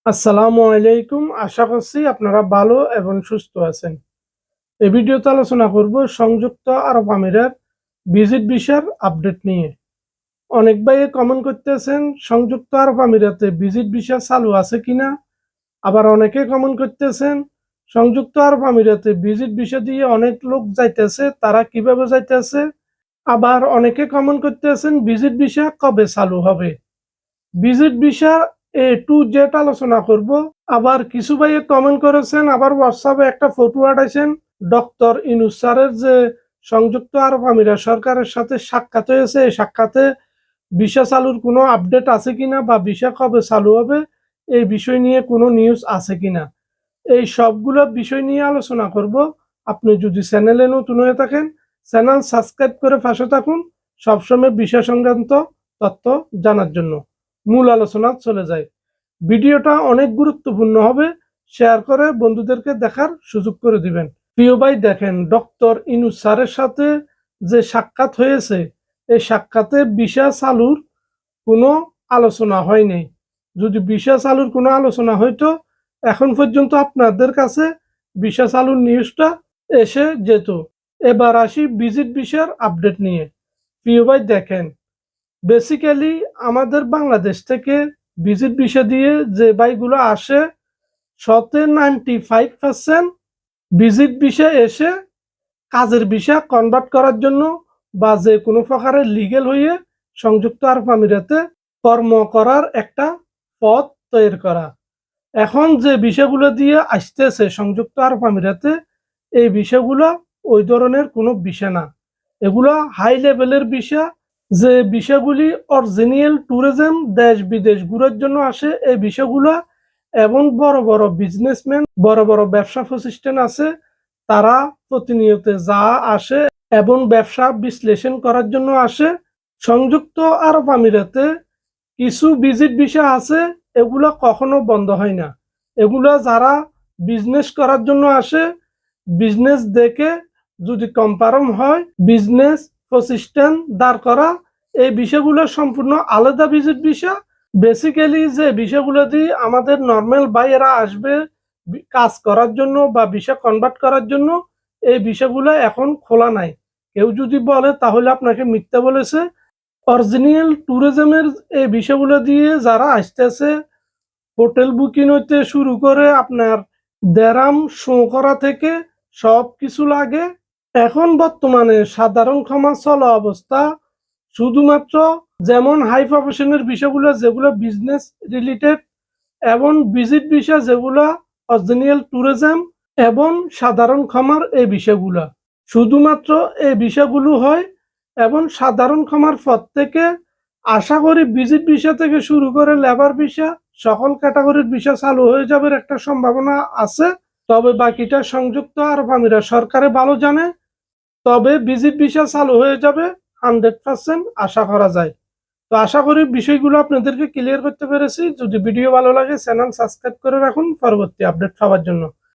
আসসালামু আলাইকুম। আশা করছি আপনারা ভালো এবং সুস্থ আছেন। এই ভিডিওতে আলোচনা করব সংযুক্ত আরব আমিরাত ভিজিট ভিসার আপডেট নিয়ে। অনেক ভাই কমেন্ট করতেছেন সংযুক্ত আরব আমিরাতে ভিজিট ভিসা চালু আছে কিনা। আবার অনেকে কমেন্ট করতেছেন সংযুক্ত আরব আমিরাতে ভিজিট ভিসা দিয়ে অনেক লোক যাইতেছে, তারা কিভাবে যাইতেছে। আবার অনেকে কমেন্ট করতেছেন ভিজিট ভিসা কবে চালু হবে। Visit visa A to Z আলোচনা করব। আবার কিছু ভাইয়ে কমেন্ট করেছেন, আবার হোয়াটসঅ্যাপে একটা ফটো পাঠাইছেন ডক্টর ইউনূস স্যারের যে সংযুক্ত আরব আমিরাত সরকারের সাথে সাক্ষাৎ হয়েছে, এই সাক্ষাতে ভিসা চালুর কোনো আপডেট আছে কিনা বা ভিসা কবে চালু হবে এই বিষয় নিয়ে কোনো নিউজ আছে কিনা, এই সবগুলো বিষয় নিয়ে আলোচনা করব। আপনি যদি চ্যানেলে নতুন হয়ে থাকেন চ্যানেল সাবস্ক্রাইব করে পাশে থাকুন সবসময় বিষয় সংক্রান্ত তথ্য জানার জন্য। মূল আলোচনা চলে যায়। ভিডিওটা অনেক গুরুত্বপূর্ণ হবে, শেয়ার করে বন্ধুদেরকে দেখার সুযোগ করে দিবেন। প্রিয় ভাই, দেখেন ডক্টর ইউনূস স্যারের সাথে যে সাক্ষাৎ হয়েছে এই সাক্ষাতে ভিসা চালুর কোনো আলোচনা হয়নি। যদি ভিসা চালুর কোনো আলোচনা হইতো এখন পর্যন্ত আপনাদের কাছে ভিসা চালুর নিউজটা এসে যেত। এবার আসি ভিজিট ভিসার আপডেট নিয়ে। প্রিয় ভাই, দেখেন বেসিক্যালি আমাদের বাংলাদেশ থেকে ভিজিট ভিসা দিয়ে যে ভাইগুলো আসে শতে 95% ভিজিট ভিসা এসে কাজের ভিসা কনভার্ট করার জন্য বা যে কোনো প্রকারের লিগেল হয়ে সংযুক্ত আরব আমিরাতে কর্ম করার একটা পথ তৈরি করা। এখন যে বিষয়গুলো দিয়ে আসতেছে সংযুক্ত আরব আমিরাতে এই বিষয়গুলো ওই ধরনের কোনো বিষয় না। এগুলো হাই লেভেলের বিষয়, যে বিষয়গুলি অরিজিনাল ট্যুরিজম দেশ বিদেশ ঘুরার জন্য আসে এই বিষয়গুলো। এবং বড় বড় বিজনেসম্যান, বড় বড় ব্যবসা প্রতিষ্ঠান আছে, তারা প্রতিনিয়ত যা আসে এবং ব্যবসা বিশ্লেষণ করার জন্য আসে। সংযুক্ত আরব আমিরাতে কিছু ভিজিট ভিসা আছে, এগুলো কখনো বন্ধ হয় না। এগুলো যারা বিজনেস করার জন্য আসে, বিজনেস দেখে যদি কনফার্ম হয় বিজনেস প্রতিষ্ঠান দাঁড় করা, এই বিষয়গুলো সম্পূর্ণ আলাদা ভিজিট ভিসা। বেসিক্যালি যে বিষয়গুলো দিয়ে আমাদের নর্মাল ভাইয়েরা আসবে কাজ করার জন্য বা ভিসা কনভার্ট করার জন্য, এই বিষয়গুলো এখন খোলা নাই। কেউ যদি বলে তাহলে আপনাকে মিথ্যা বলেছে। অরিজিনাল ট্যুরিজমের এই বিষয়গুলো দিয়ে যারা আসতেছে, হোটেল বুকিং হইতে শুরু করে আপনার দেরাম শো করা থেকে সব কিছু লাগে। এখন বর্তমানে সাধারণ ক্ষমা চলা অবস্থা শুধুমাত্র যেমন হাই প্রফেশনের বিষয়গুলো যেগুলো বিজনেস রিলেটেড এবং ভিজিট ভিসা যেগুলো অরিজিনাল ট্যুরিজম এবং সাধারণ ক্ষমার এই বিষয়গুলো, শুধুমাত্র এই বিষয়গুলো হয়। এবং সাধারণ ক্ষমার পর থেকে আশা করি ভিজিট ভিসা থেকে শুরু করে লেবার ভিসা সকল ক্যাটাগরির ভিসা চালু হয়ে যাবে একটা সম্ভাবনা আছে। তবে বাকিটা সংযুক্ত আরব আমিরাত সরকারে ভালো জানে। তবে ভিজিট ভিসা চালু হয়ে যাবে 100% আশা করা যায়। তো আশা করি বিষয়গুলো আপনাদেরকে ক্লিয়ার করতে পেরেছি। যদি ভিডিও ভালো লাগে চ্যানেল সাবস্ক্রাইব করে রাখুন পরবর্তী আপডেট পাওয়ার জন্য।